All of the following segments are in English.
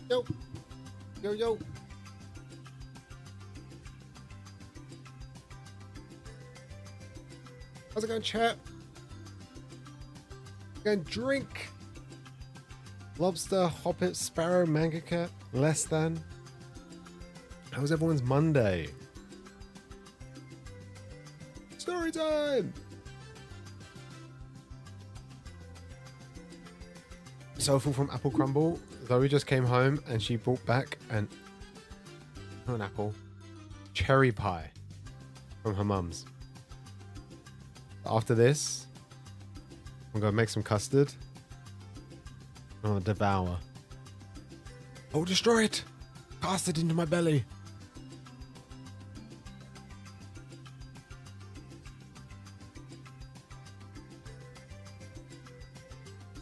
Yo, yo, yo. How's it going, chat? Going drink. Lobster, Hoppet, Sparrow, Manga Cat, Less Than. How's everyone's Monday? Story time! Soulful from Apple Crumble. Zoe just came home and she brought back not an apple, cherry pie from her mum's. After this, I'm going to make some custard. I'm going to devour. Oh, destroy it! Cast it into my belly.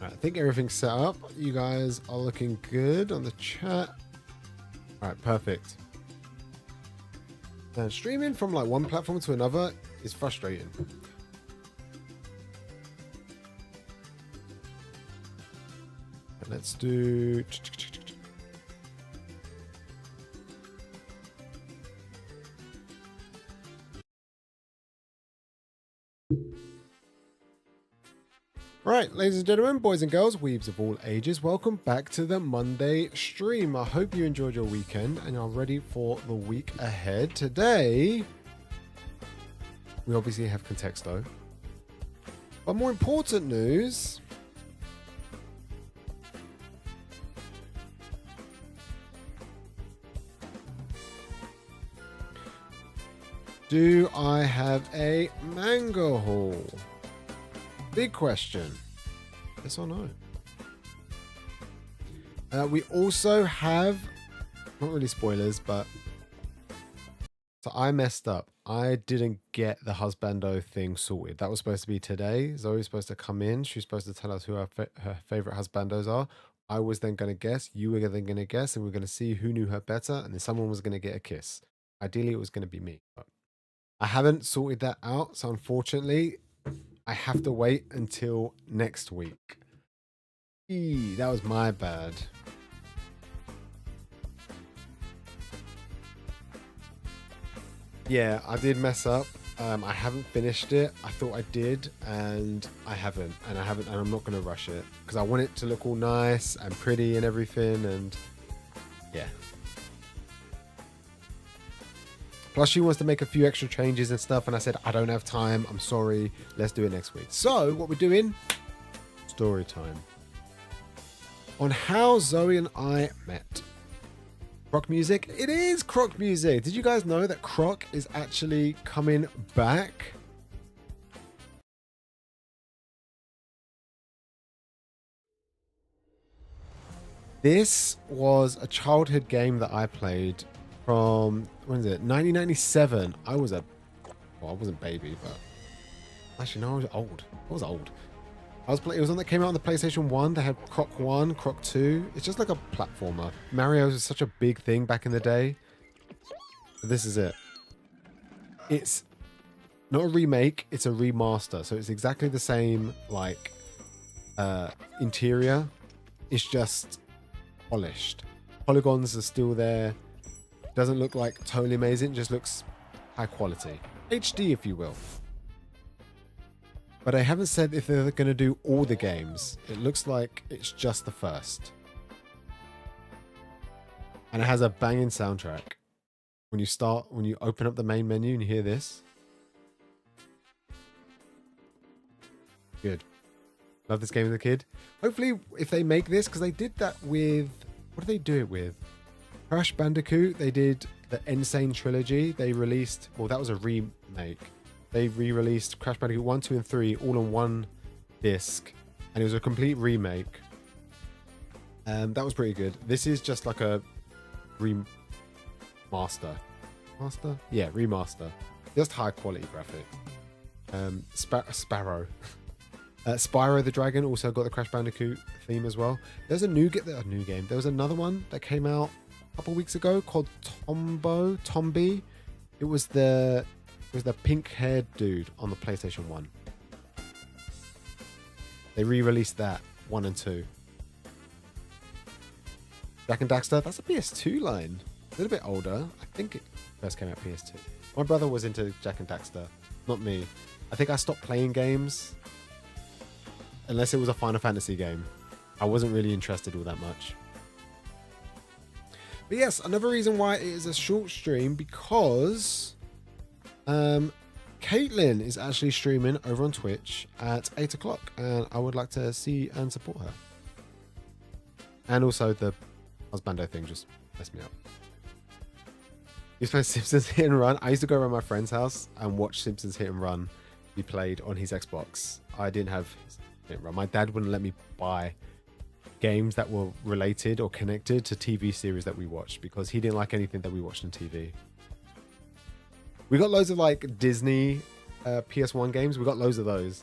Right, I think everything's set up. You guys are looking good on the chat. Alright, perfect. Now, streaming from like one platform to another is frustrating. Let's do... Right, ladies and gentlemen, boys and girls, weebs of all ages, welcome back to the Monday stream. I hope you enjoyed your weekend and are ready for the week ahead. Today, we obviously have Contexto. But more important news... do I have a manga haul? Big question. Yes or no? We also have, not really spoilers, but so I messed up. I didn't get the husbando thing sorted. That was supposed to be today. Zoe was supposed to come in. She was supposed to tell us who her favorite husbandos are. I was then going to guess. You were then going to guess, and we're going to see who knew her better. And then someone was going to get a kiss. Ideally, it was going to be me. But I haven't sorted that out. So unfortunately, I have to wait until next week. That was my bad. Yeah, I did mess up. I haven't finished it. I thought I did, and I haven't. And I'm not going to rush it because I want it to look all nice and pretty and everything. And yeah. Plus, she wants to make a few extra changes and stuff, and I said, I don't have time. I'm sorry. Let's do it next week. So, what we're doing? Story time. On how Zoe and I met. Croc music? It is Croc music. Did you guys know that Croc is actually coming back? This was a childhood game that I played from, when is it? 1997. I wasn't baby, but actually no, I was old. I was old. It was one that came out on the PlayStation 1. They had Croc 1, Croc 2. It's just like a platformer. Mario was such a big thing back in the day. But this is it. It's not a remake, it's a remaster. So it's exactly the same like interior. It's just polished. Polygons are still there. Doesn't look like totally amazing, just looks high quality. HD, if you will. But I haven't said if they're going to do all the games. It looks like it's just the first. And it has a banging soundtrack. When you open up the main menu and you hear this. Good. Love this game as a kid. Hopefully, if they make this, because they did that with... What did they do it with? Crash Bandicoot, they did the Insane Trilogy. They released... Well, that was a remake. They re-released Crash Bandicoot 1, 2, and 3 all on one disc. And it was a complete remake. That was pretty good. This is just like a remaster. Master? Yeah, remaster. Just high quality graphics. Sparrow. Spyro the Dragon also got the Crash Bandicoot theme as well. There's a new game. There was another one that came out a couple weeks ago called Tombi. It was the pink-haired dude on the PlayStation 1. They re-released that 1 and 2. Jak and Daxter, that's a PS2 line. A little bit older. I think it first came out PS2. My brother was into Jak and Daxter, not me. I think I stopped playing games unless it was a Final Fantasy game. I wasn't really interested all that much. But yes, another reason why it is a short stream, because Caitlin is actually streaming over on Twitch at 8 o'clock, and I would like to see and support her. And also the husbando thing just messed me up. You play Simpsons Hit and Run. I used to go around my friend's house and watch Simpsons Hit and Run be played on his Xbox. I didn't have Hit and Run. My dad wouldn't let me buy games that were related or connected to TV series that we watched because he didn't like anything that we watched on TV. We got loads of like Disney PS1 games. We got loads of those.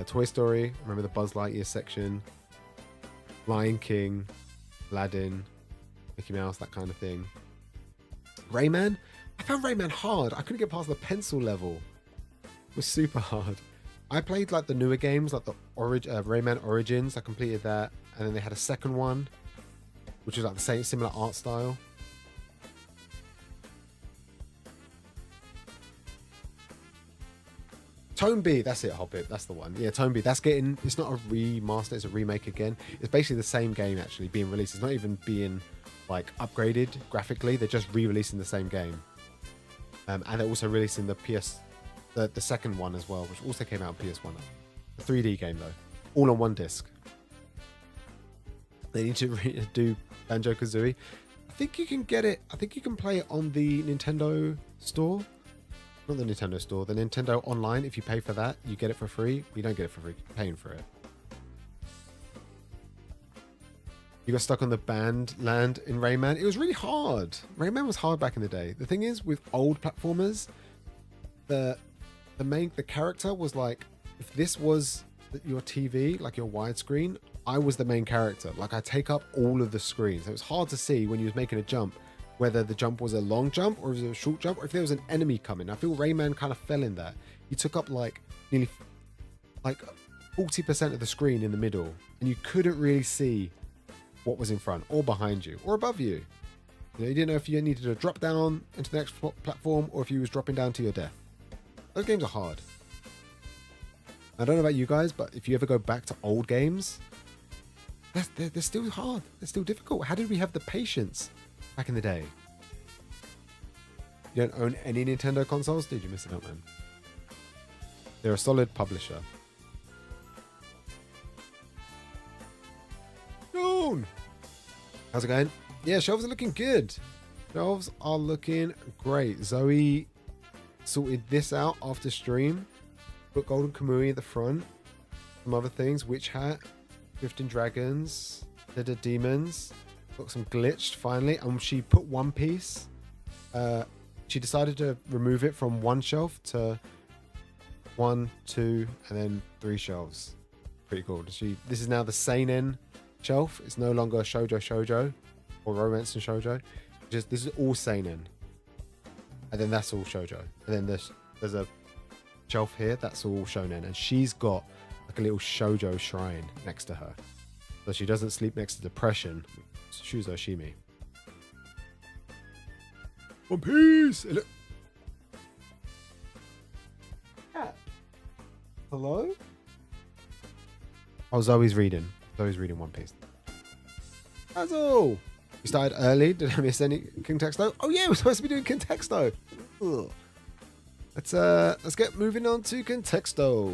Toy Story. Remember the Buzz Lightyear section. Lion King. Aladdin. Mickey Mouse, that kind of thing. Rayman. I found Rayman hard. I couldn't get past the pencil level. It was super hard. I played like the newer games, like the Rayman Origins. I completed that, and then they had a second one, which was like the same similar art style. Tone B, that's it, Hobbit. That's the one. Yeah, Tone B. That's getting. It's not a remaster. It's a remake again. It's basically the same game actually being released. It's not even being like upgraded graphically. They're just re-releasing the same game, and they're also releasing the the second one as well, which also came out on PS1. A 3D game though, all on one disc. They need to do Banjo-Kazooie. I think you can get it. I think you can play it on the Nintendo store. Not the Nintendo store, the Nintendo Online. If you pay for that, you get it for free. You don't get it for free, you're paying for it. You got stuck on the band land in Rayman. It was really hard. Rayman was hard back in the day. The thing is, with old platformers, the character was like, if this was your TV, like your widescreen, I was the main character. Like I take up all of the screen. So it was hard to see when you was making a jump, whether the jump was a long jump or was it a short jump, or if there was an enemy coming. I feel Rayman kind of fell in that. He took up like nearly like 40% of the screen in the middle, and you couldn't really see what was in front or behind you or above you. You didn't know if you needed to drop down into the next platform or if you was dropping down to your death. Those games are hard. I don't know about you guys, but if you ever go back to old games, they're still hard. They're still difficult. How did we have the patience back in the day? You don't own any Nintendo consoles? Dude, you're missing out, man. They're a solid publisher. Joan! How's it going? Yeah, shelves are looking good. Shelves are looking great. Zoe sorted this out after stream. Put Golden Kamui at the front. Some other things. Witch Hat. Drifting Dragons. Leather Demons. Got some glitched finally. And she put One Piece. She decided to remove it from one shelf to 1, 2, and then 3 shelves. Pretty cool. This is now the seinen shelf. It's no longer shoujo or romance and shoujo. This is all seinen. And then that's all shoujo. And then there's a shelf here that's all shonen, and she's got like a little shoujo shrine next to her, so she doesn't sleep next to depression. Shuzo Shimi. One Piece. Look. Cat. Hello. Oh, Zoe's reading. Zoe's reading One Piece. That's all. We started early. Did I miss any King Texto? Oh yeah, we're supposed to be doing King Texto. Ugh. Let's get moving on to Contexto.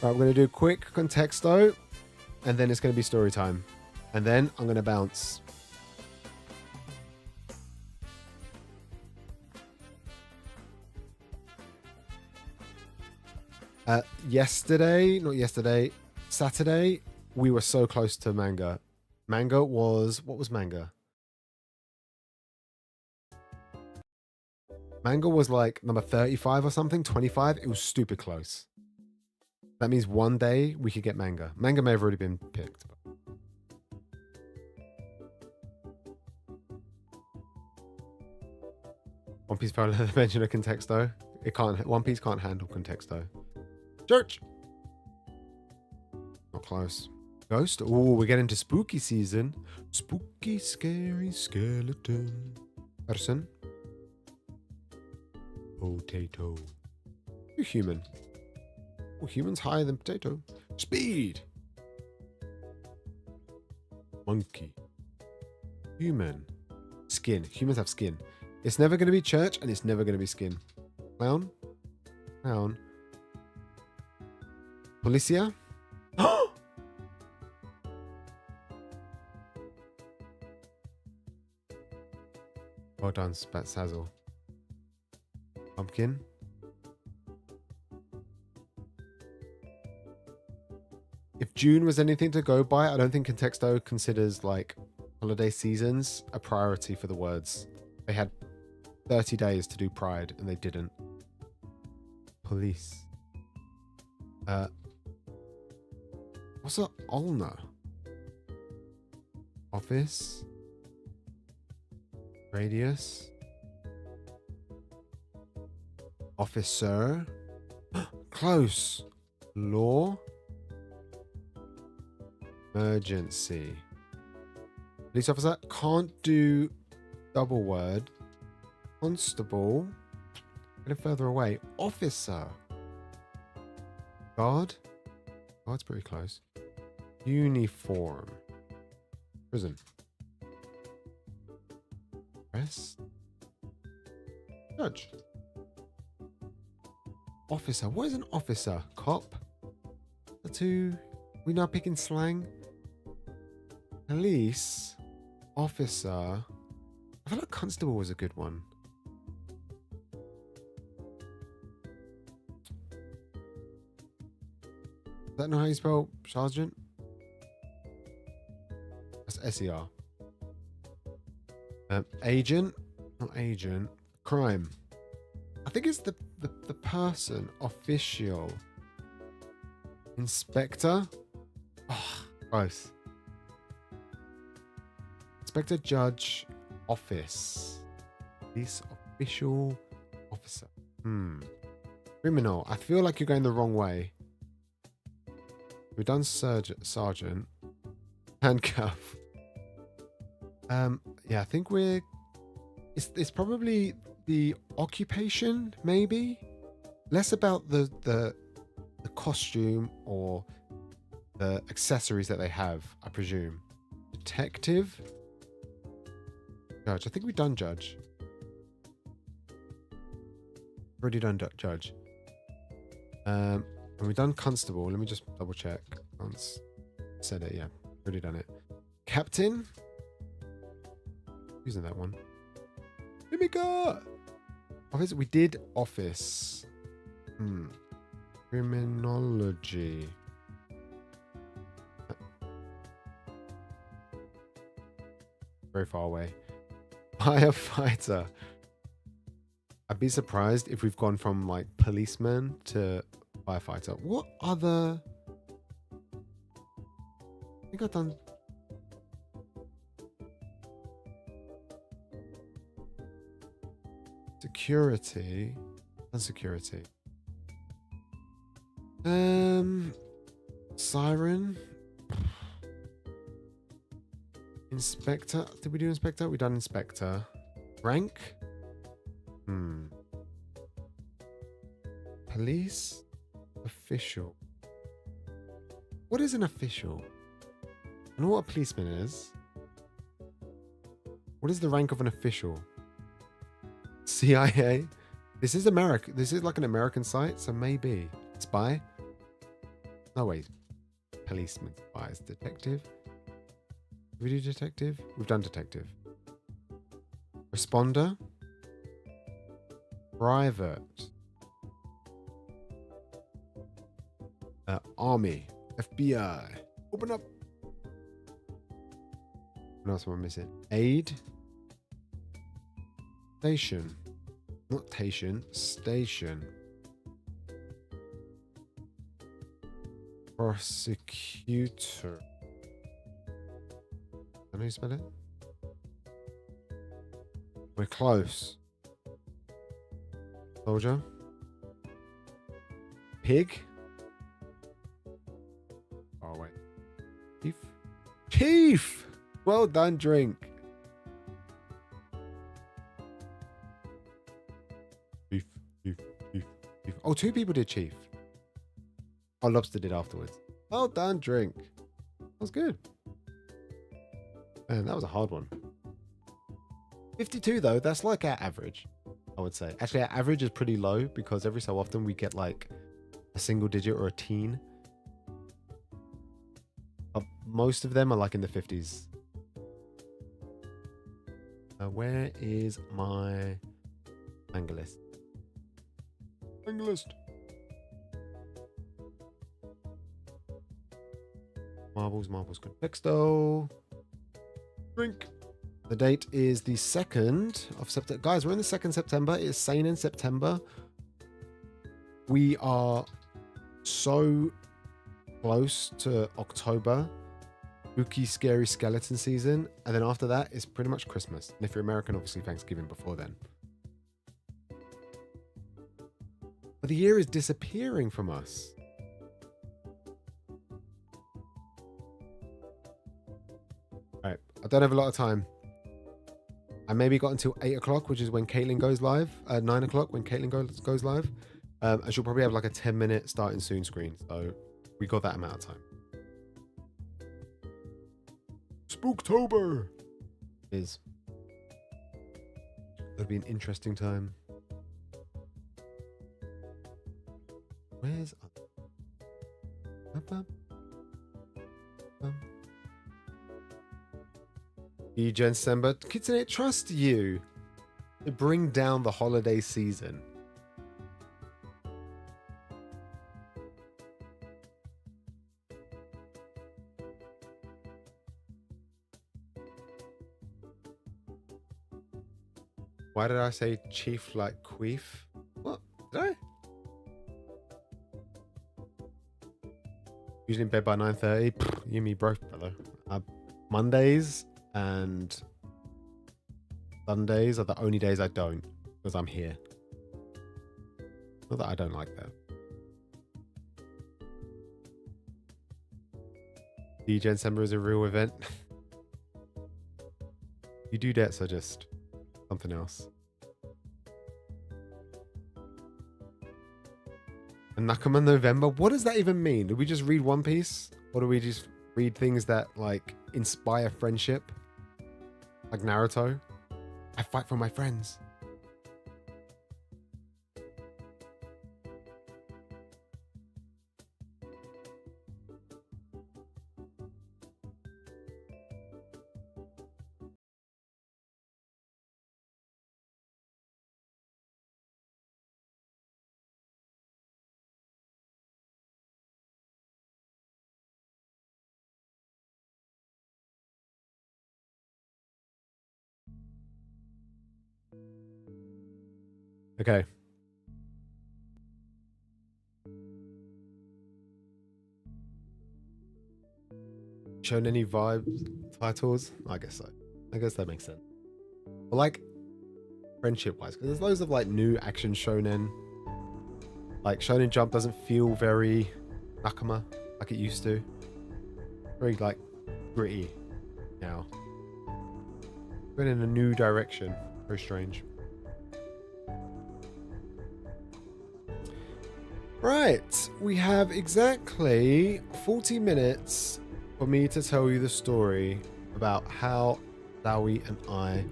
Right, we're going to do a quick Contexto, and then it's going to be story time, and then I'm going to bounce. Saturday, we were so close to manga. Manga was, what was manga? Manga was like number 35 or something, 25. It was stupid close. That means one day we could get manga. Manga may have already been picked. One Piece probably mentioned a Contexto. One Piece can't handle Contexto. Church! close. Ghost? Oh, we're getting to spooky season. Spooky, scary skeleton. Person. Potato. You human. Oh, humans higher than potato. Speed. Monkey. Human. Skin. Humans have skin. It's never going to be church and it's never going to be skin. Clown. Clown. Policia. Well done, Spatsazzle. Pumpkin. If June was anything to go by, I don't think Contexto considers like holiday seasons a priority for the words. They had 30 days to do Pride and they didn't. Police. What's a ulna? Office. Radius. Officer. Close. Law. Emergency. Police officer. Can't do double word. Constable. Get it further away. Officer. Guard. Guard's pretty close. Uniform. Prison. Press. Judge. Officer. What is an officer? Cop. The two. We now picking slang. Police. Officer. I feel like constable was a good one. Is that not how you spell sergeant? That's S-E-R. Agent. Not agent. Crime. I think it's the person. Official. Inspector. Oh, close. Inspector, judge, office. Police official officer. Criminal. I feel like you're going the wrong way. We've done sergeant. Handcuff. Yeah, I think we're... It's probably the occupation, maybe? Less about the costume or the accessories that they have, I presume. Detective. Judge. I think we've done judge. Already done judge. And we've done constable. Let me just double check. Once said it, yeah. Already done it. Captain. Using that one. Let me go. Office. We did office. Criminology. Very far away. Firefighter. I'd be surprised if we've gone from like policeman to firefighter. What other... I think I've done... Security. And security. Siren. Inspector. Did we do inspector? We done inspector. Rank. Police. Official. What is an official? I know what a policeman is. What is the rank of an official? CIA. This is America. This is like an American site, so maybe. Spy. No, wait. Policeman. Spies. Detective. Did we do detective? We've done detective. Responder. Private. Army. FBI. Open up. What else am I missing? Aid. Station. Not station. Station. Prosecutor. I know you spell it. We're close. Soldier. Pig. Oh, wait. Chief. Chief! Well done, drink. Chief, chief, chief, chief. Oh, 2 people did chief. Oh, lobster did afterwards. Well done, drink. That was good. Man, that was a hard one. 52 though, that's like our average, I would say. Actually, our average is pretty low because every so often we get like a single digit or a teen. Most of them are like in the 50s. Where is my manga list? Manga list. Marbles, contexto. Drink. The date is the 2nd of September. Guys, we're in the 2nd September. It's Seinen September. We are so close to October. Spooky, scary skeleton season. And then after that, it's pretty much Christmas. And if you're American, obviously Thanksgiving before then. But the year is disappearing from us. All right. I don't have a lot of time. I maybe got until 8 o'clock, which is when Caitlin goes live. 9 o'clock when Caitlin goes live. And she'll probably have like a 10-minute starting soon screen. So we got that amount of time. Spooktober is. It'll be an interesting time. Where's December? Kitsune, trust you to bring down the holiday season. Why did I say chief like queef? What? Did I? Usually in bed by 9:30. You and me both, brother. Mondays and Sundays are the only days I don't, because I'm here. Not that I don't like that. December is a real event. You do that, so just something else. And Nakama November? What does that even mean? Do we just read One Piece? Or do we just read things that like inspire friendship? Like Naruto? I fight for my friends. Okay. Shown any vibe titles? I guess so. I guess that makes sense. But like friendship wise, because there's loads of like new action shonen. Like Shonen Jump doesn't feel very Nakama like it used to. Very like gritty now. Going in a new direction. Very strange. Right, we have exactly 40 minutes for me to tell you the story about how Zoe and I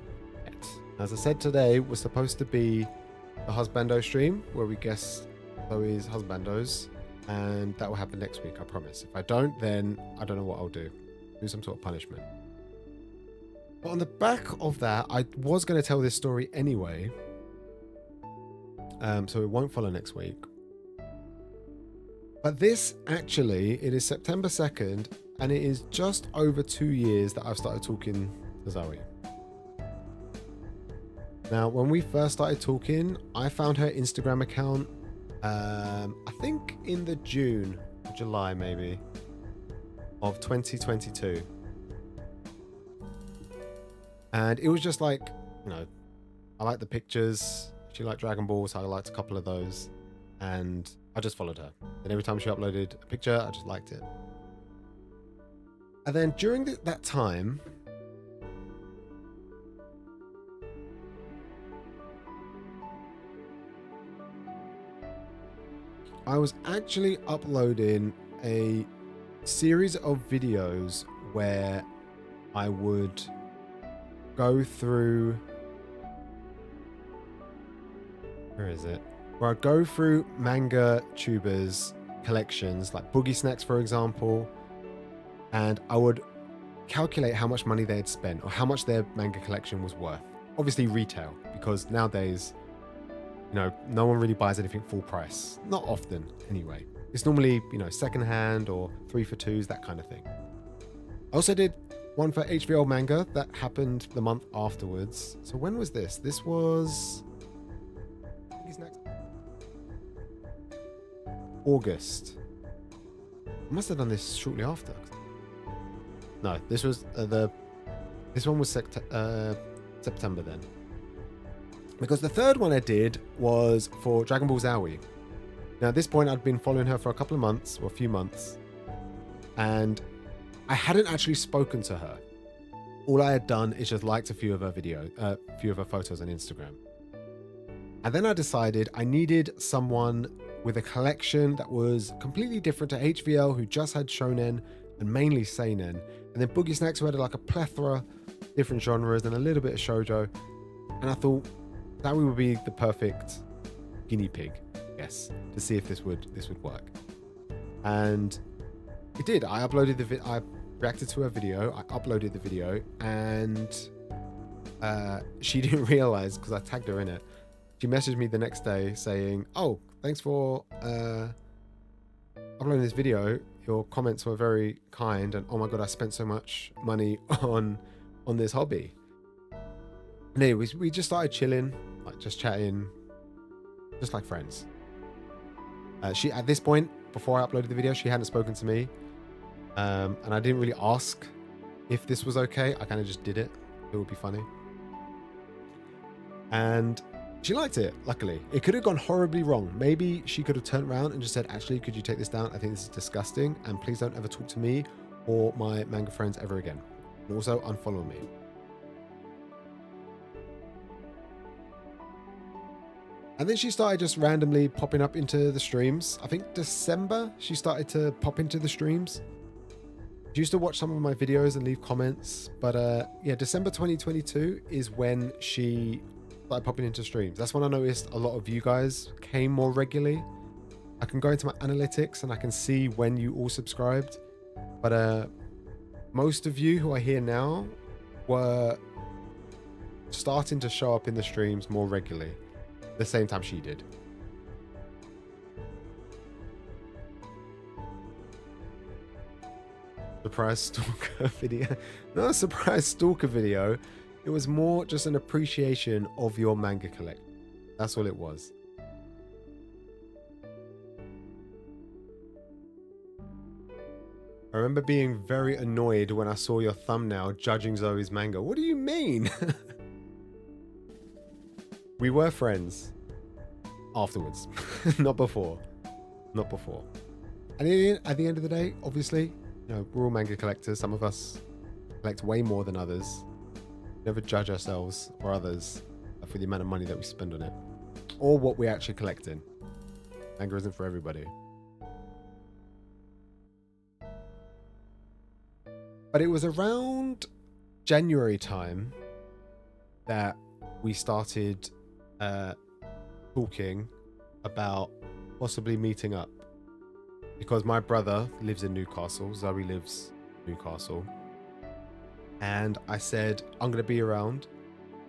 met. As I said, today was supposed to be the husbando stream where we guess Zoe's husbandos, and that will happen next week, I promise. If I don't, then I don't know what I'll do. Do some sort of punishment. But on the back of that, I was going to tell this story anyway, so it won't follow next week. But this actually, it is September 2nd, and it is just over 2 years that I've started talking to Zoe. Now, when we first started talking, I found her Instagram account, I think in the June, or July maybe, of 2022. And it was just like, you know, I like the pictures. She liked Dragon Ball, so I liked a couple of those. And I just followed her. And every time she uploaded a picture, I just liked it. And then during that time, I was actually uploading a series of videos where I would go through... Where is it? Where I'd go through manga tubers collections, like Boogie Snacks, for example, and I would calculate how much money they had spent or how much their manga collection was worth. Obviously retail, because nowadays, you know, no one really buys anything full price. Not often, anyway. It's normally, you know, secondhand or 3 for 2s, that kind of thing. I also did one for HVL manga that happened the month afterwards. So when was this? This was... August. I must have done this shortly after. No, this was this one was September then. Because the third one I did was for Dragon Ball Zowie. Now at this point I'd been following her for a couple of months, or a few months, and I hadn't actually spoken to her. All I had done is just liked a few of her photos on Instagram. And then I decided I needed someone with a collection that was completely different to HVL, who just had shonen and mainly seinen, and then Boogie Snacks, who had like a plethora of different genres and a little bit of shoujo. And I thought that would be the perfect guinea pig, yes, to see if this would work. And it did. I reacted to her video, I uploaded the video, and she didn't realize, because I tagged her in it, she messaged me the next day saying, "Oh, thanks for uploading this video. Your comments were very kind, and oh my god, I spent so much money on this hobby." And anyways, we just started chilling, like just chatting, just like friends. She, at this point, before I uploaded the video, she hadn't spoken to me, and I didn't really ask if this was okay. I kind of just did it. It would be funny, and she liked it, luckily. It could have gone horribly wrong. Maybe she could have turned around and just said, "Actually, could you take this down? I think this is disgusting, and please don't ever talk to me or my manga friends ever again. And also unfollow me." And then she started just randomly popping up into the streams. I think December, she started to pop into the streams. She used to watch some of my videos and leave comments. But yeah, December 2022 is when she started popping into streams. That's when I noticed a lot of you guys came more regularly. I can go into my analytics and I can see when you all subscribed. But most of you who are here now were starting to show up in the streams more regularly. The same time she did. Surprise stalker video. Not a surprise stalker video. It was more just an appreciation of your manga collection. That's all it was. I remember being very annoyed when I saw your thumbnail judging Zoe's manga. What do you mean? We were friends afterwards, not before. Not before. And at the end of the day, obviously, you know, we're all manga collectors. Some of us collect way more than others. Never judge ourselves or others for the amount of money that we spend on it, or what we're actually collecting. Manga isn't for everybody. But it was around January time that we started talking about possibly meeting up, because my brother lives in Newcastle, Zoe lives in Newcastle, and I said, I'm going to be around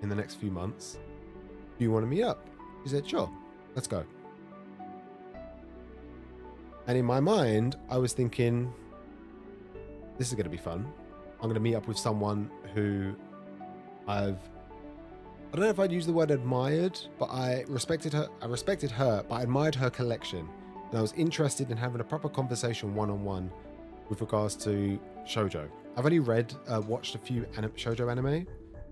in the next few months. Do you want to meet up? He said, sure, let's go. And in my mind, I was thinking, this is going to be fun. I'm going to meet up with someone who I don't know if I'd use the word admired, but I respected her, but I admired her collection. And I was interested in having a proper conversation one-on-one with regards to shoujo. I've only watched a few shoujo anime.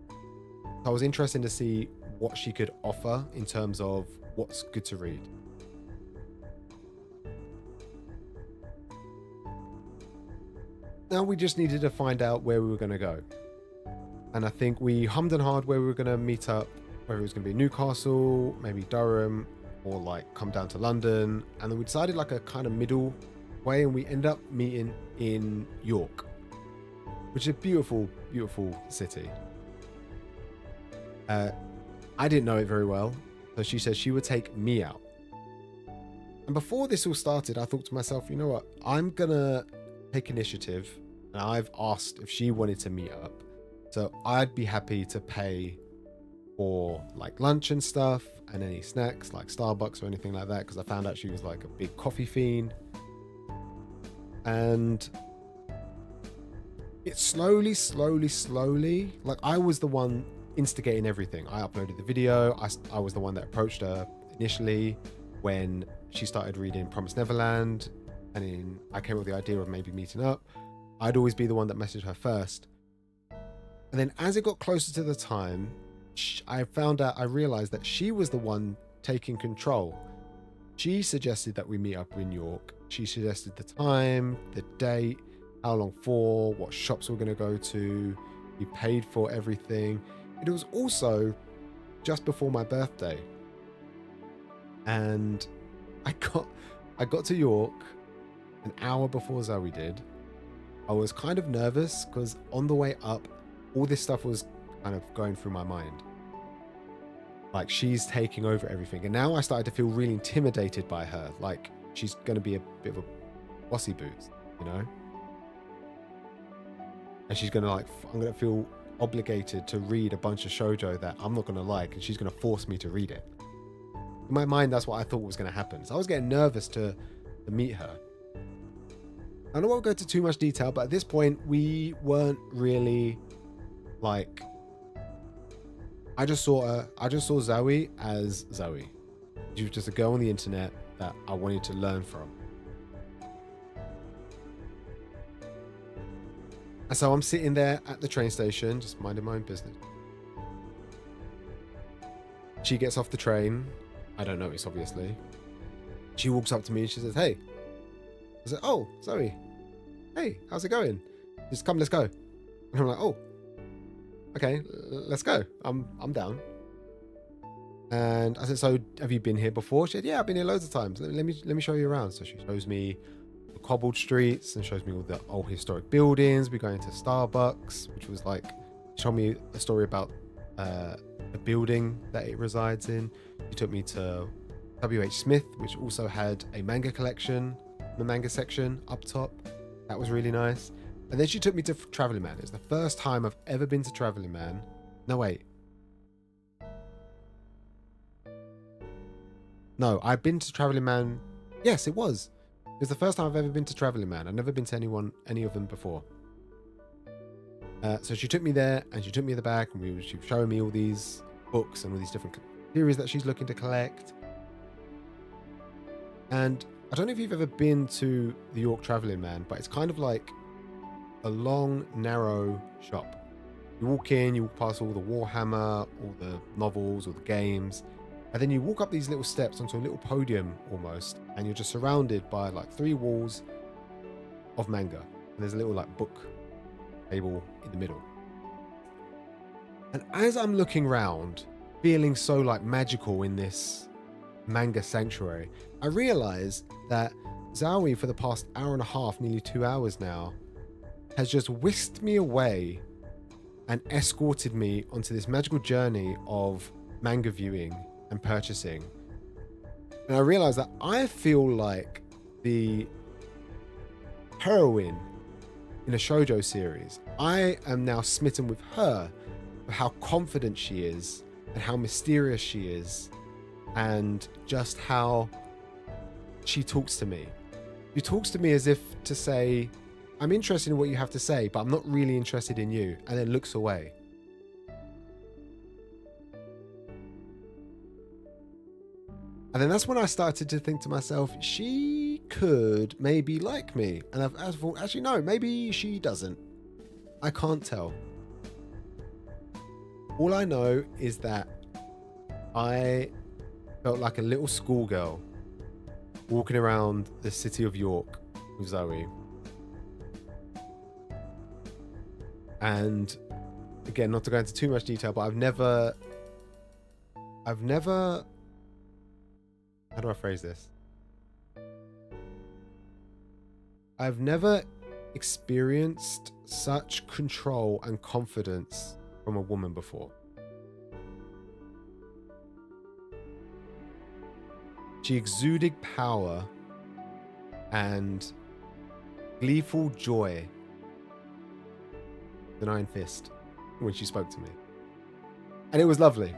So I was interested to see what she could offer in terms of what's good to read. Now we just needed to find out where we were going to go. And I think we hummed and hawed where we were going to meet up, whether it was going to be Newcastle, maybe Durham, or like come down to London. And then we decided like a kind of middle way, and we ended up meeting in York, which is a beautiful, beautiful city. I didn't know it very well, so she said she would take me out. And before this all started, I thought to myself, you know what? I'm going to take initiative, and I've asked if she wanted to meet up. So I'd be happy to pay for like lunch and stuff and any snacks like Starbucks or anything like that, because I found out she was like a big coffee fiend. And it slowly, like I was the one instigating everything. I uploaded the video. I was the one that approached her initially when she started reading Promised Neverland, and I came up with the idea of maybe meeting up. I'd always be the one that messaged her first. And then as it got closer to the time, I realized that she was the one taking control. She suggested that we meet up in York. She suggested the time, the date, how long for, what shops we're going to go to. We paid for everything. It was also just before my birthday. And I got to York an hour before Zoe did. I was kind of nervous because on the way up, all this stuff was kind of going through my mind. Like she's taking over everything. And now I started to feel really intimidated by her. Like she's going to be a bit of a bossy boots, you know? And she's going to I'm going to feel obligated to read a bunch of shoujo that I'm not going to like. And she's going to force me to read it. In my mind, that's what I thought was going to happen. So I was getting nervous to meet her. I don't want to go into too much detail, but at this point, we weren't really like... I just saw Zoe as Zoe. She was just a girl on the internet that I wanted to learn from. And so I'm sitting there at the train station, just minding my own business. She gets off the train. I don't notice, obviously. She walks up to me and she says, "Hey." I said, "Oh, Zoe. Hey, how's it going?" Just come, let's go. And I'm like, "Oh, okay, let's go. I'm down." And I said, "So have you been here before?" She said, "Yeah, I've been here loads of times. Let me show you around." So she shows me the cobbled streets and shows me all the old historic buildings. We go into Starbucks, which was like, showed me a story about the building that it resides in. She took me to W.H. Smith, which also had a manga collection, the manga section up top. That was really nice. And then she took me to Traveling Man. It's the first time I've ever been to Traveling Man. No, wait. No, I've been to Traveling Man. Yes, it was. It was the first time I've ever been to Traveling Man. I've never been to any of them before. So she took me there and she took me in the back and she was showing me all these books and all these different series that she's looking to collect. And I don't know if you've ever been to the York Traveling Man, but it's kind of like a long, narrow shop. You walk in, you walk past all the Warhammer, all the novels, all the games, and then you walk up these little steps onto a little podium almost, and you're just surrounded by like 3 walls of manga. And there's a little like book table in the middle. And as I'm looking around, feeling so like magical in this manga sanctuary, I realize that Zoe, for the past hour and a half, nearly 2 hours now, has just whisked me away and escorted me onto this magical journey of manga viewing and purchasing. And I realized that I feel like the heroine in a shoujo series. I am now smitten with her, for how confident she is and how mysterious she is, and just how she talks to me. She talks to me as if to say, "I'm interested in what you have to say, but I'm not really interested in you," and then looks away. And then that's when I started to think to myself, she could maybe like me. And I've thought, actually, no, maybe she doesn't. I can't tell. All I know is that I felt like a little schoolgirl walking around the city of York with Zoe. And again, not to go into too much detail, but I've never, how do I phrase this? I've never experienced such control and confidence from a woman before. She exuded power and gleeful joy, the Iron Fist, when she spoke to me. And it was lovely.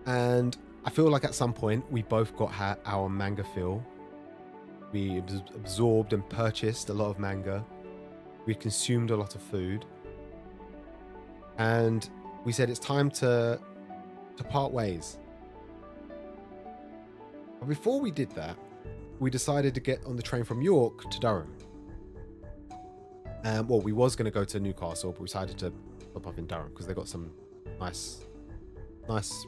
And I feel like at some point we both got our manga fill. We absorbed and purchased a lot of manga. We consumed a lot of food. And we said it's time to part ways. But before we did that, we decided to get on the train from York to Durham. Well, we was going to go to Newcastle, but we decided to stop up in Durham because they got some nice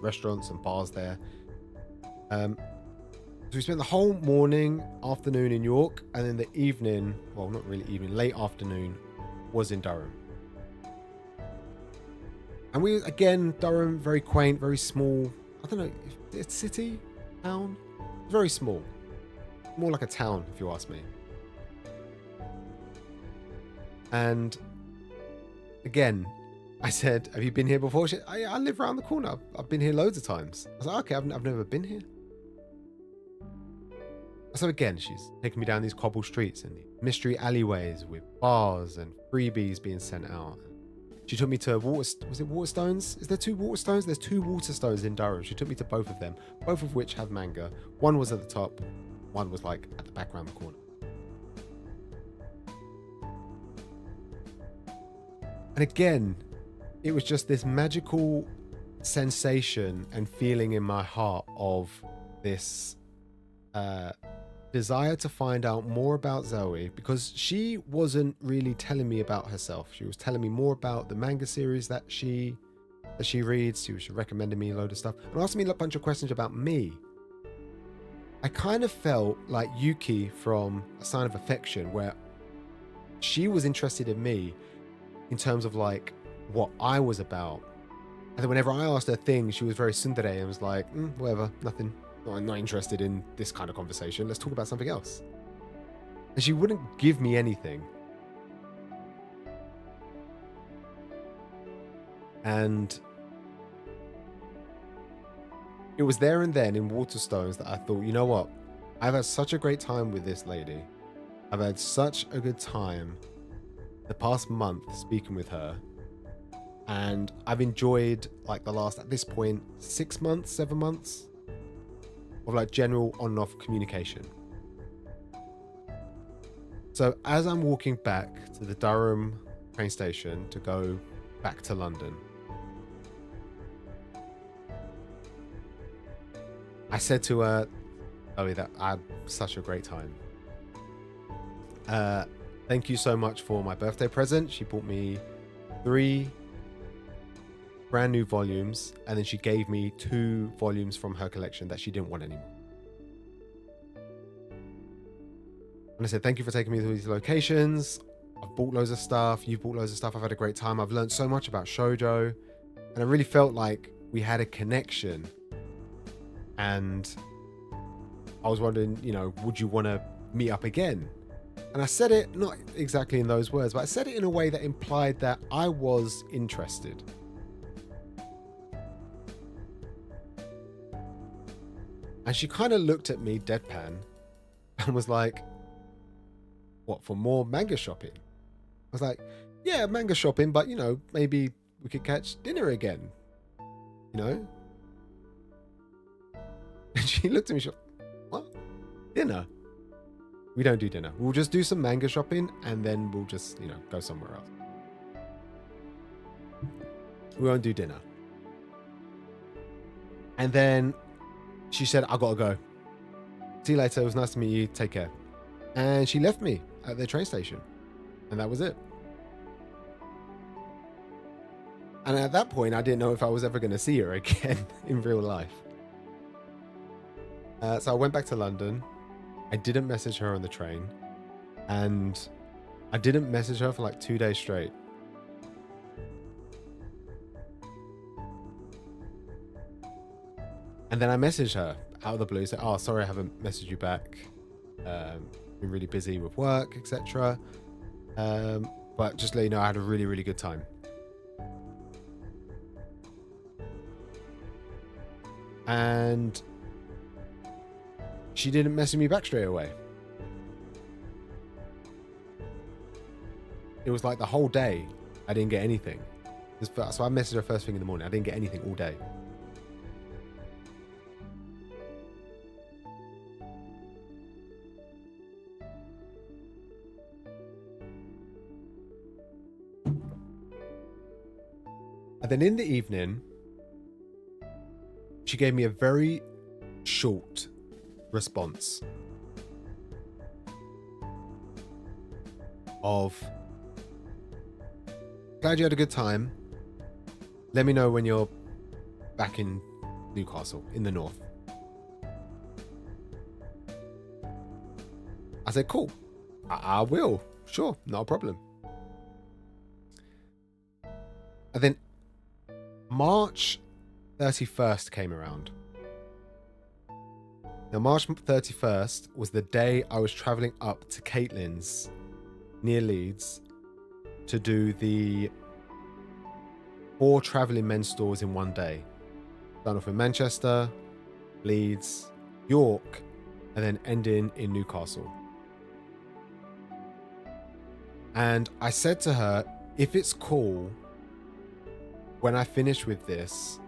restaurants and bars there. So we spent the whole morning, afternoon in York, and then the evening, well, not really evening, late afternoon was in Durham. And we, again, Durham, very quaint, very small. I don't know, it's city, town, very small. More like a town, if you ask me. And again, I said, have you been here before? She said, I live around the corner. I've been here loads of times. I was like, okay, I've never been here. So again, she's taking me down these cobble streets and the mystery alleyways with bars and freebies being sent out. She took me to was it Waterstones? Is there 2 Waterstones? There's 2 Waterstones in Durham. She took me to both of them, both of which have manga. One was at the top, one was like at the back around the corner. And again, it was just this magical sensation and feeling in my heart of this desire to find out more about Zoe, because she wasn't really telling me about herself. She was telling me more about the manga series that she reads. She was recommending me a load of stuff and asking me a bunch of questions about me. I kind of felt like Yuki from A Sign of Affection, where she was interested in me in terms of like what I was about. And then whenever I asked her things, she was very tsundere and was like, whatever, nothing. I'm not interested in this kind of conversation. Let's talk about something else. And she wouldn't give me anything. And it was there and then in Waterstones that I thought, you know what? I've had such a great time with this lady. I've had such a good time the past month speaking with her. And I've enjoyed like the last, at this point, 6 months, 7 months of like general on and off communication. So as I'm walking back to the Durham train station to go back to London, I said to her, "Oh, that I had such a great time. Thank you so much for my birthday present." She bought me 3 brand new volumes, and then she gave me 2 volumes from her collection that she didn't want anymore. And I said, thank you for taking me to these locations. I've bought loads of stuff. You've bought loads of stuff. I've had a great time. I've learned so much about shoujo. And I really felt like we had a connection. And I was wondering, you know, would you want to meet up again? And I said it, not exactly in those words, but I said it in a way that implied that I was interested. And she kind of looked at me deadpan and was like, what, for more manga shopping? I was like, yeah, manga shopping, but, you know, maybe we could catch dinner again, you know? And she looked at me, she was like, what? Dinner? We don't do dinner. We'll just do some manga shopping and then we'll just, you know, go somewhere else. We won't do dinner. And then she said, I gotta go. See you later. It was nice to meet you. Take care. And she left me at the train station. And that was it. And at that point, I didn't know if I was ever going to see her again in real life. So I went back to London. I didn't message her on the train. And I didn't message her for like 2 days straight. And then I messaged her out of the blue, said, "Oh, sorry, I haven't messaged you back. Been really busy with work, etc. But just let you know, I had a really, really good time." And she didn't message me back straight away. It was like the whole day I didn't get anything. So I messaged her first thing in the morning. I didn't get anything all day. And then in the evening, she gave me a very short response of, "Glad you had a good time. Let me know when you're back in Newcastle, in the north." I said, "Cool. I will. Sure, not a problem." And then March 31st came around. Now, March 31st was the day I was traveling up to Caitlin's near Leeds to do the 4 traveling men's stores in one day. Starting off in Manchester, Leeds, York, and then ending in Newcastle. And I said to her, if it's cool, when I finish with this,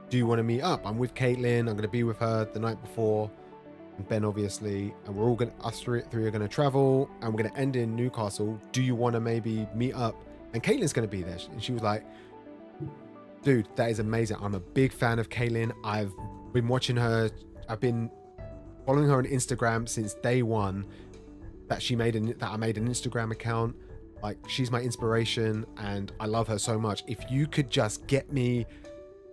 do you want to meet up? I'm with Caitlin. I'm going to be with her the night before, and Ben, obviously, and we're all going to, us three are going to travel, and we're going to end in Newcastle. Do you want to maybe meet up? And Caitlin's going to be there. And she was like, "Dude, that is amazing. I'm a big fan of Caitlin. I've been watching her. I've been following her on Instagram since day one that I made an Instagram account. Like, she's my inspiration, and I love her so much. If you could just get me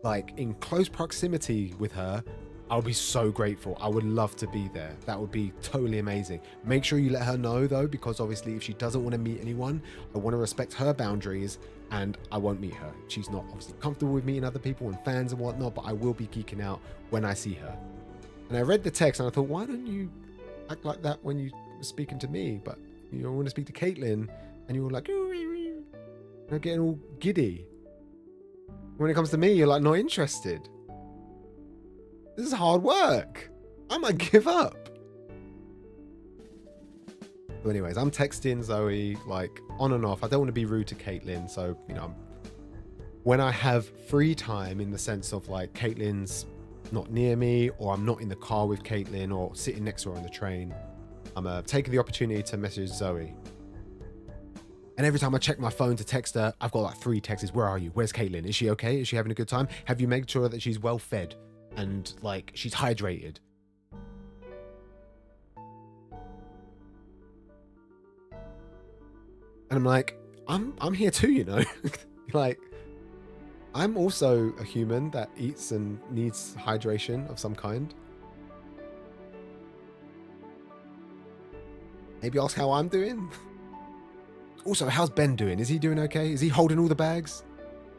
like in close proximity with her, I'll be so grateful. I would love to be there. That would be totally amazing. Make sure you let her know though, because obviously if she doesn't want to meet anyone, I want to respect her boundaries, and I won't meet her. She's not obviously comfortable with meeting other people and fans and whatnot, but I will be geeking out when I see her." And I read the text and I thought, why don't you act like that when you were speaking to me? But you know, want to speak to Caitlin, and you were like, you know, getting all giddy. When it comes to me, you're like not interested. This is hard work. I might give up. So anyways, I'm texting Zoe like on and off. I don't want to be rude to Caitlin. So, you know, when I have free time, in the sense of like Caitlin's not near me, or I'm not in the car with Caitlin or sitting next to her on the train, I'm taking the opportunity to message Zoe. And every time I check my phone to text her, I've got like 3 texts. "Where are you? Where's Caitlin? Is she okay? Is she having a good time? Have you made sure that she's well fed and like she's hydrated?" And I'm like, I'm here too, you know. Like, I'm also a human that eats and needs hydration of some kind. Maybe ask how I'm doing. Also, how's Ben doing? Is he doing okay? Is he holding all the bags?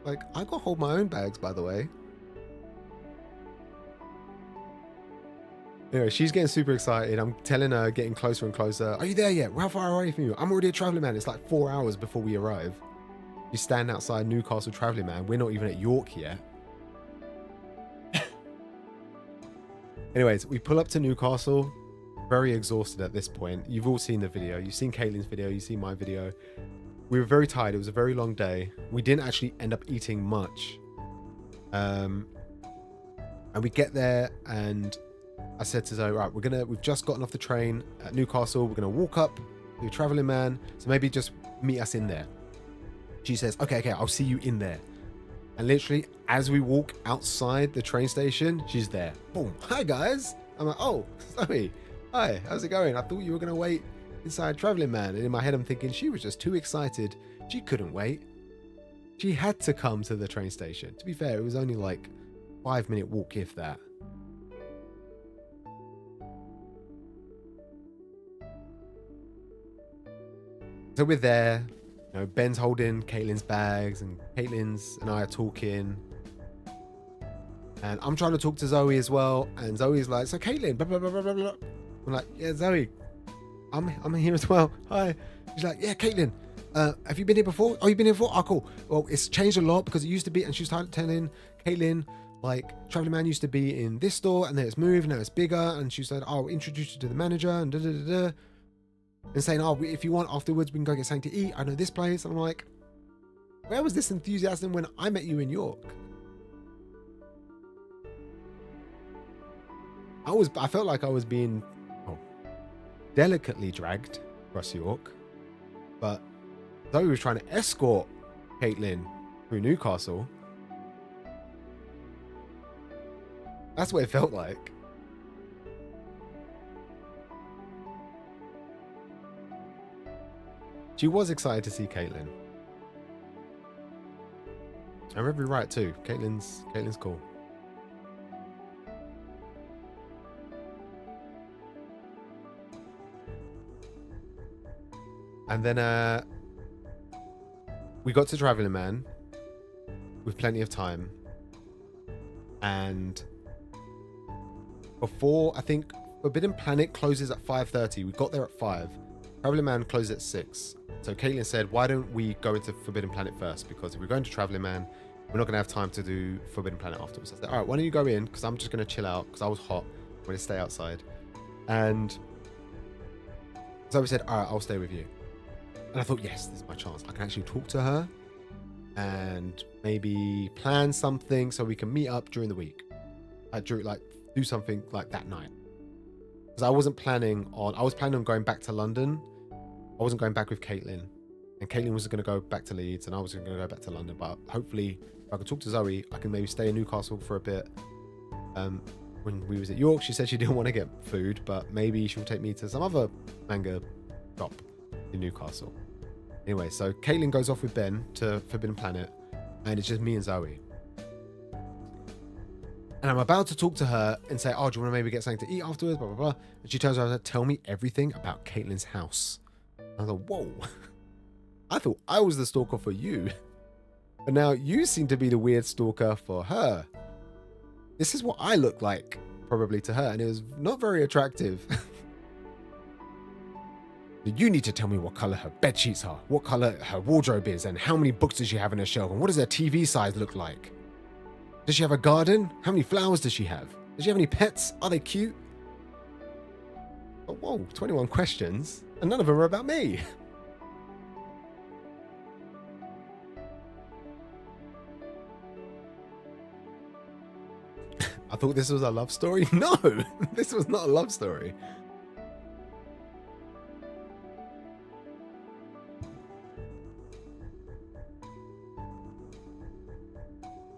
Like, I got to hold my own bags, by the way. Anyway, she's getting super excited. I'm telling her, getting closer and closer. "Are you there yet? How far away from you?" "I'm already a traveling man. It's like 4 hours before we arrive." She's standing outside Newcastle traveling man. We're not even at York yet. Anyways, we pull up to Newcastle. Very exhausted at this point. You've all seen the video. You've seen Caitlin's video. You've seen my video. We were very tired. It was a very long day. We didn't actually end up eating much. And we get there, and I said to Zoe, "Right, we've just gotten off the train at Newcastle. We're gonna walk up to a traveling man. So maybe just meet us in there." She says, okay, I'll see you in there. And literally, as we walk outside the train station, she's there. Boom. "Hi, guys." I'm like, "Oh, Zoe. Hi, how's it going? I thought you were going to wait inside Traveling Man." And in my head, I'm thinking she was just too excited. She couldn't wait. She had to come to the train station. To be fair, it was only like 5-minute walk, if that. So we're there. You know, Ben's holding Caitlin's bags, and Caitlin's and I are talking. And I'm trying to talk to Zoe as well. And Zoe's like, so Caitlin, blah, blah, blah, blah, blah, blah. I'm like, yeah, Zoe, I'm here as well. Hi. She's like, yeah, Caitlin, have you been here before? Oh, you've been here before? Oh, cool. Well, it's changed a lot because it used to be, and she started telling Caitlin, like, Traveling Man used to be in this store, and then it's moved, now it's bigger. And she said, I'll introduce you to the manager, and da da da da. And saying, oh, if you want afterwards, we can go get something to eat. I know this place. And I'm like, where was this enthusiasm when I met you in York? I felt like I was being delicately dragged across York, but Zoe was trying to escort Caitlin through Newcastle. That's what it felt like. She was excited to see Caitlin. I'm every right too. Caitlin's cool. And then we got to Traveling Man with plenty of time. And before, I think Forbidden Planet closes at 5:30. We got there at 5. Traveling Man closed at 6. So Caitlin said, why don't we go into Forbidden Planet first? Because if we're going to Traveling Man, we're not going to have time to do Forbidden Planet afterwards. I said, all right, why don't you go in? Because I'm just going to chill out because I was hot. I'm going to stay outside. And Zoe said, all right, I'll stay with you. And I thought, yes, this is my chance. I can actually talk to her and maybe plan something so we can meet up during the week. Do something like that night. Because I was planning on going back to London. I wasn't going back with Caitlin. And Caitlin was going to go back to Leeds and I was going to go back to London. But hopefully, if I could talk to Zoe, I can maybe stay in Newcastle for a bit. When we was at York, she said she didn't want to get food, but maybe she'll take me to some other manga shop in Newcastle. Anyway, so Caitlin goes off with Ben to Forbidden Planet, and it's just me and Zoe. And I'm about to talk to her and say, oh, do you want to maybe get something to eat afterwards, blah, blah, blah. And she turns around and says, tell me everything about Caitlin's house. And I thought, whoa. I thought I was the stalker for you. But now you seem to be the weird stalker for her. This is what I look like, probably to her, and it was not very attractive. You need to tell me what color her bed sheets are, what color her wardrobe is, and how many books does she have in her shelf, and what does her TV size look like? Does she have a garden? How many flowers does she have? Does she have any pets? Are they cute? Oh, whoa, 21 questions, and none of them are about me. I thought this was a love story. No, this was not a love story.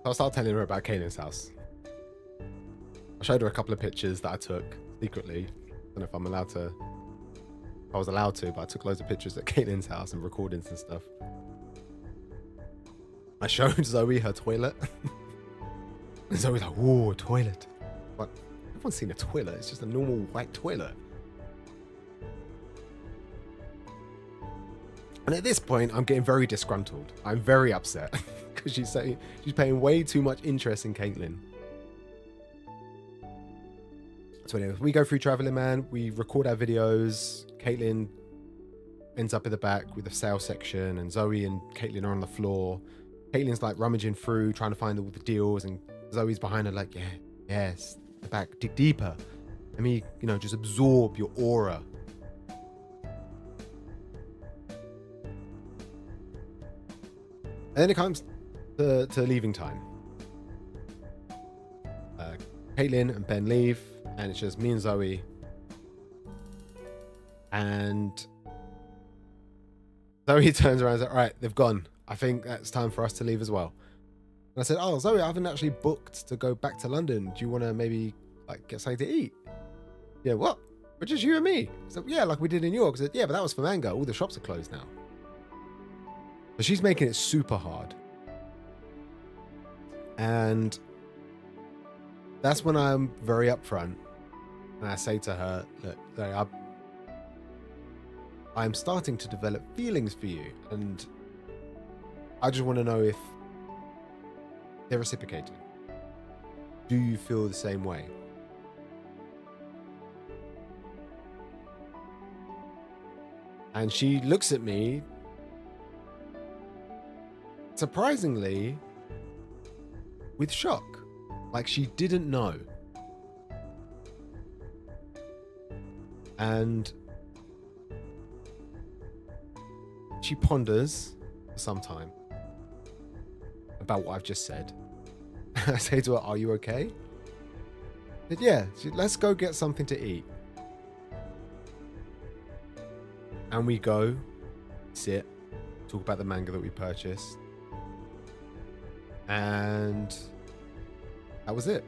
I'll start telling her about Caitlin's house. I showed her a couple of pictures that I took secretly. I don't know if I'm allowed to. I was allowed to, but I took loads of pictures at Caitlin's house and recordings and stuff. I showed Zoe her toilet. And Zoe's like, "Whoa, a toilet!" But everyone's seen a toilet. It's just a normal white toilet. And at this point, I'm getting very disgruntled. I'm very upset because she's paying way too much interest in Caitlin. So anyway, we go through Traveling Man. We record our videos. Caitlin ends up in the back with the sales section, and Zoe and Caitlin are on the floor. Caitlin's like rummaging through, trying to find all the deals, and Zoe's behind her like, yes, the back, dig deeper. Let me, just absorb your aura. And then it comes to leaving time. Caitlin and Ben leave, and it's just me and Zoe. And Zoe turns around and says, all right, they've gone. I think it's time for us to leave as well. And I said, oh, Zoe, I haven't actually booked to go back to London. Do you want to maybe get something to eat? Yeah, what? But just you and me? So yeah, like we did in York. I said, yeah, but that was for manga. All the shops are closed now. But she's making it super hard. And that's when I'm very upfront. And I say to her, look, Zoe, I'm starting to develop feelings for you, and I just want to know if they're reciprocated. Do you feel the same way? And she looks at me, surprisingly, with shock. Like she didn't know. And she ponders for some time about what I've just said. I say to her, "Are you okay?" She said, "Yeah, let's go get something to eat." And we go, sit, talk about the manga that we purchased. And that was it.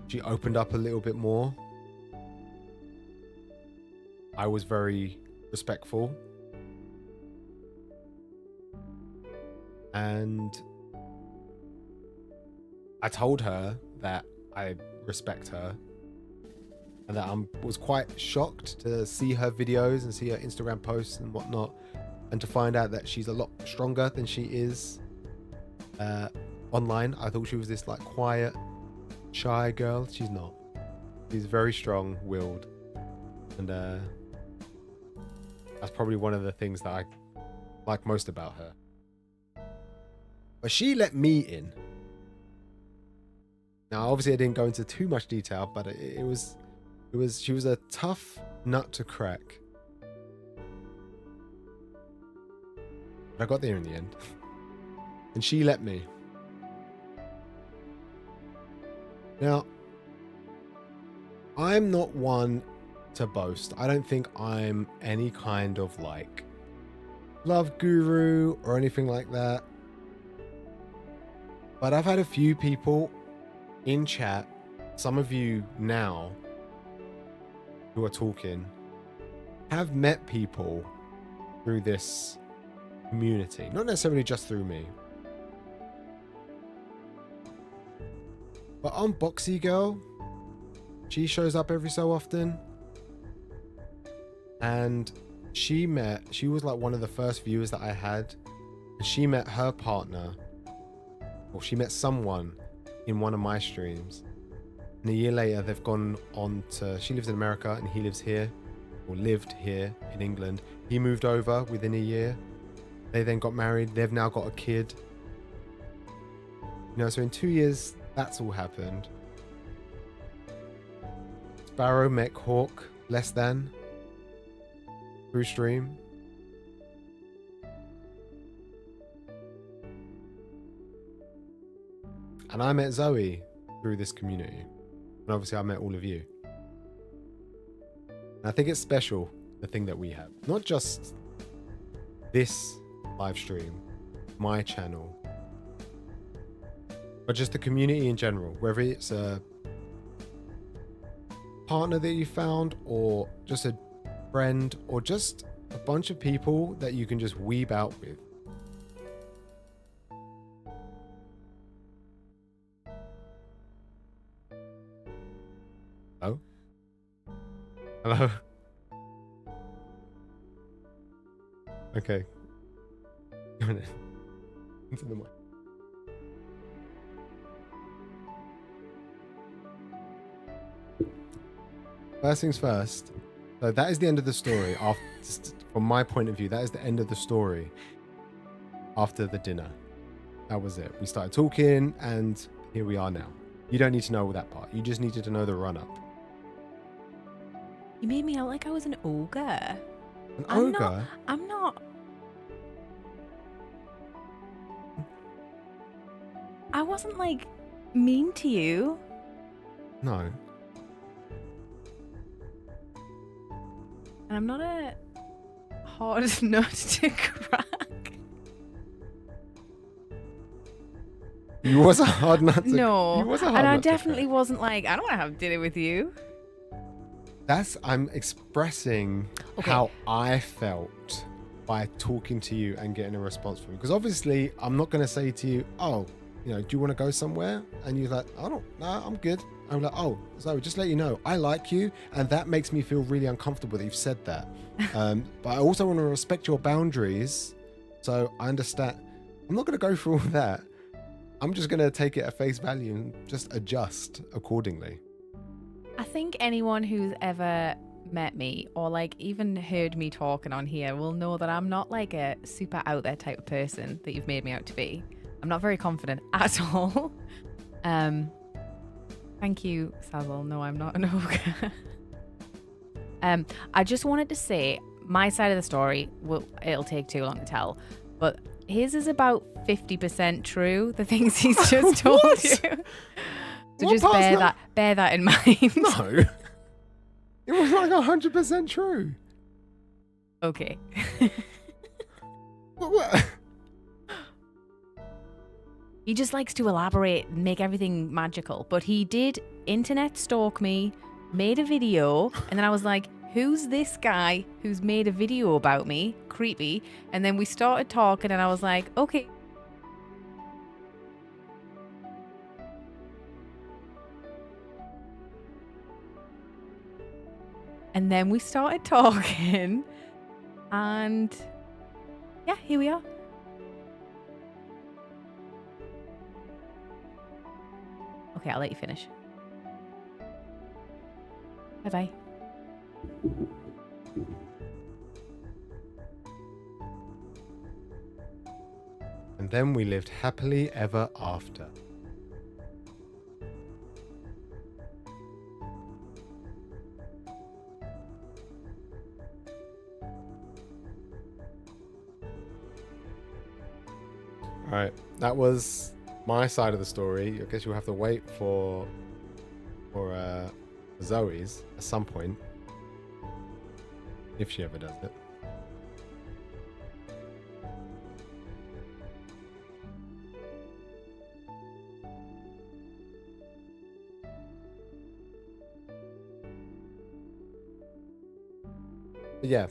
She opened up a little bit more. I was very respectful. And I told her that I respect her and that I was quite shocked to see her videos and see her Instagram posts and whatnot, and to find out that she's a lot stronger than she is online. I thought she was this like quiet, shy girl. She's not. She's very strong-willed, and that's probably one of the things that I like most about her. But she let me in. Now, obviously, I didn't go into too much detail, but she was a tough nut to crack. But I got there in the end. And she let me. Now, I'm not one to boast. I don't think I'm any kind of like love guru or anything like that. But I've had a few people in chat, some of you now who are talking, have met people through this community. Not necessarily just through me. But Unboxy Girl, she shows up every so often. And she was like one of the first viewers that I had. And she met her partner, or she met someone in one of my streams. And a year later, they've gone on to, she lives in America and he lives here, or lived here in England. He moved over within a year. They then got married. They've now got a kid. You know, so in 2 years, that's all happened. Sparrow Mech Hawk, less than, through stream. And I met Zoe through this community. And obviously I met all of you. And I think it's special, the thing that we have. Not just this live stream, my channel, but just the community in general. Whether it's a partner that you found, or just a friend, or just a bunch of people that you can just weeb out with. Hello? Hello? Okay. Into the mic. First things first. So that is the end of the story. From my point of view, that is the end of the story. After the dinner, that was it. We started talking, and here we are now. You don't need to know all that part. You just needed to know the run-up. You made me out like I was an ogre. An ogre? I'm not. I wasn't like mean to you. No. And I'm not a hard nut to crack. You was a hard nut to No. You was a hard and I nut to definitely crack. wasn't like, I don't want to have dinner with you. I'm expressing how I felt by talking to you and getting a response from you. Because obviously, I'm not going to say to you, oh, you know, do you want to go somewhere? And you're like, I don't, nah, I'm good. I'm like, oh, Zoe, just let you know, I like you, and that makes me feel really uncomfortable that you've said that. But I also want to respect your boundaries, so I understand. I'm not going to go through all that. I'm just going to take it at face value and just adjust accordingly. I think anyone who's ever met me or like even heard me talking on here will know that I'm not like a super out there type of person that you've made me out to be. I'm not very confident at all. Thank you, Sazzle. No, I'm not an ogre. I just wanted to say my side of the story, it'll take too long to tell, but his is about 50% true, the things he's just told you. So What just part's bear that in mind. No. It was like 100% true. Okay. What? He just likes to elaborate and make everything magical. But he did internet stalk me, made a video, and then I was like, who's this guy who's made a video about me? Creepy. And then we started talking and I was like, okay. And then we started talking and yeah, here we are. Okay, I'll let you finish. Bye-bye. And then we lived happily ever after. All right, that was my side of the story. I guess you'll have to wait for Zoe's at some point, if she ever does it. But yeah,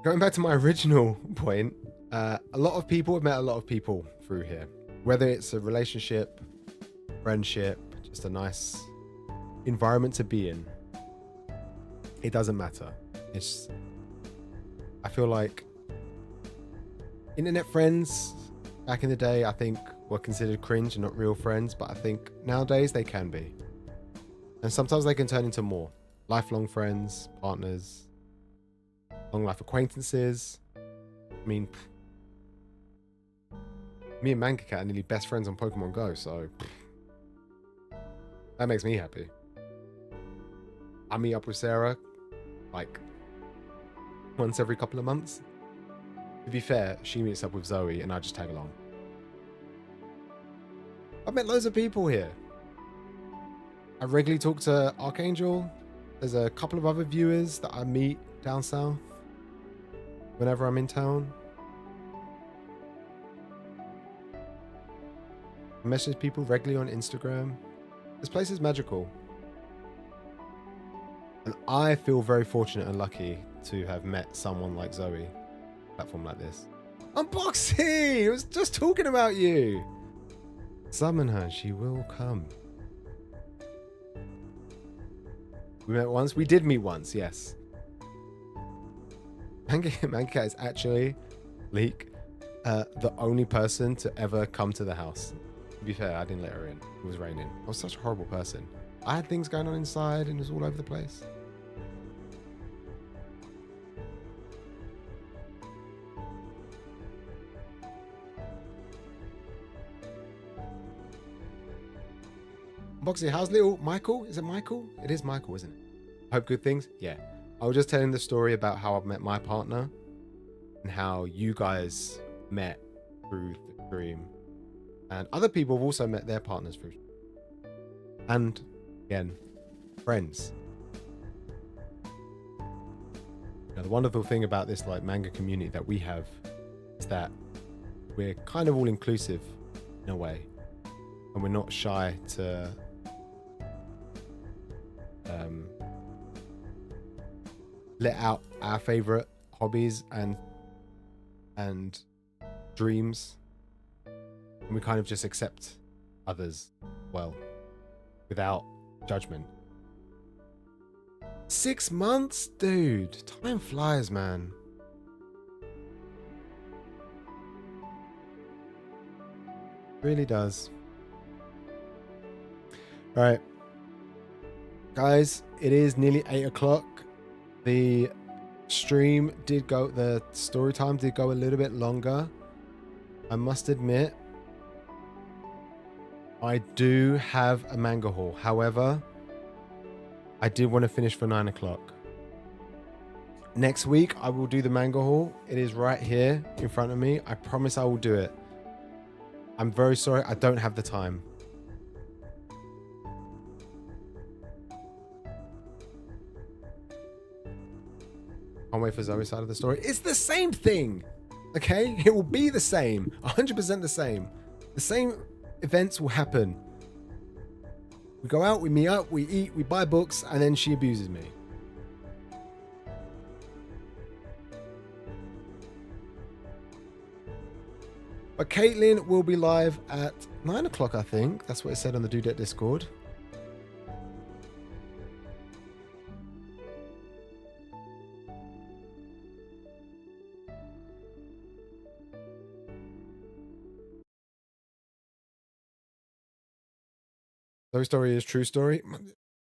going back to my original point, a lot of people have met a lot of people through here, whether it's a relationship, friendship, just a nice environment to be in. It doesn't matter. I feel like internet friends back in the day, I think, were considered cringe and not real friends, but I think nowadays they can be. And sometimes they can turn into more lifelong friends, partners, long life acquaintances. I mean, me and Manga Cat are nearly best friends on Pokemon Go, so that makes me happy. I meet up with Sarah like once every couple of months. To be fair, she meets up with Zoe and I just tag along. I've met loads of people here. I regularly talk to Archangel. There's a couple of other viewers that I meet down south whenever I'm in town. I message people regularly on Instagram. This place is magical. And I feel very fortunate and lucky to have met someone like Zoe, a platform like this. Unboxing! I was just talking about you. Summon her, she will come. We met once. We did meet once, yes. Manga Cat is actually, Leek, the only person to ever come to the house. To be fair, I didn't let her in. It was raining. I was such a horrible person. I had things going on inside and it was all over the place. Boxy, how's little Michael? Is it Michael? It is Michael, isn't it? Hope good things? Yeah. I was just telling the story about how I've met my partner and how you guys met through the stream. And other people have also met their partners through. And again, friends. Now, the wonderful thing about this like manga community that we have is that we're kind of all inclusive in a way. And we're not shy to let out our favorite hobbies and dreams, and we kind of just accept others well without Judgment. 6 months? Dude, time flies, man. Really does. All right. Guys, it is nearly 8 o'clock. The stream did go, the story time did go a little bit longer. I must admit, I do have a manga haul. However, I did want to finish for 9 o'clock. Next week, I will do the manga haul. It is right here in front of me. I promise I will do it. I'm very sorry. I don't have the time. Can't wait for Zoe's side of the story. It's the same thing. Okay? It will be the same. 100% the same. The same events will happen. We go out, we meet up, we eat, we buy books, and then she abuses me. But Caitlin will be live at 9 o'clock, I think. That's what it said on the Dudette Discord. Zoe's story is true story.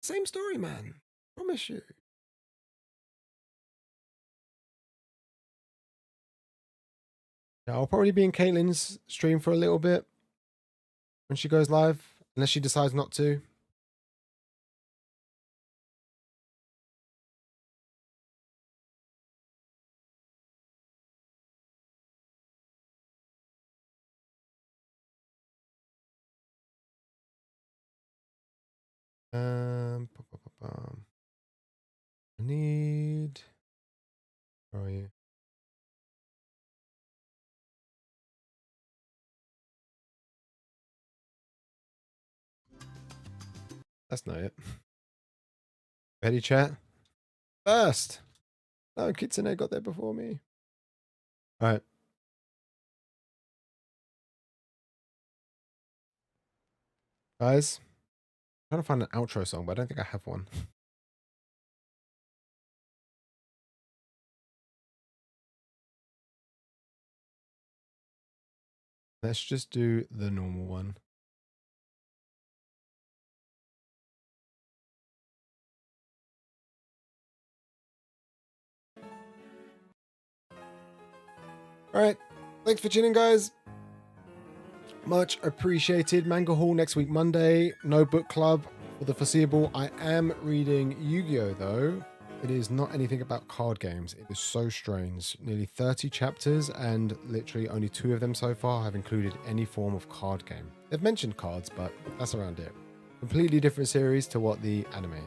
Same story, man. Promise you. Yeah, I'll probably be in Caitlin's stream for a little bit when she goes live, unless she decides not to. I need. Where are you? That's not it. Ready, chat? First. No, Kitsune got there before me. All right. Guys, I'm trying to find an outro song, but I don't think I have one. Let's just do the normal one. All right. Thanks for tuning, guys. Much appreciated. Manga Hall next week, Monday. No book club for the foreseeable. I am reading Yu-Gi-Oh! Though. It is not anything about card games. It is so strange. Nearly 30 chapters, and literally only 2 of them so far have included any form of card game. They've mentioned cards, but that's around it. Completely different series to what the anime is.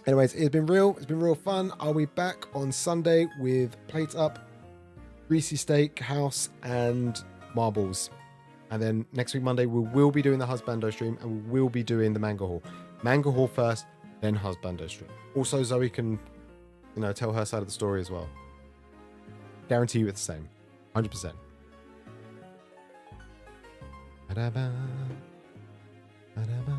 Anyways, it's been real fun. I'll be back on Sunday with Plates Up, Greasy Steak House, and Marbles. And then next week, Monday, we will be doing the Husbando stream, and we will be doing the Manga Hall. Manga Hall first, then Husbando stream. Also, Zoe can, tell her side of the story as well. Guarantee you it's the same. 100%. Ba-da-ba. Ba-da-ba.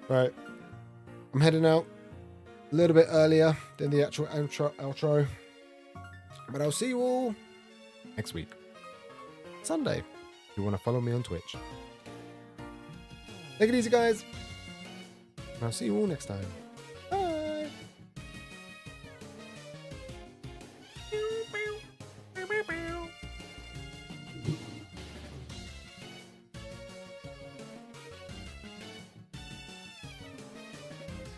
Right, I'm heading out a little bit earlier than the actual outro, but I'll see you all next week, Sunday, if you want to follow me on Twitch. Take it easy, guys, and I'll see you all next time.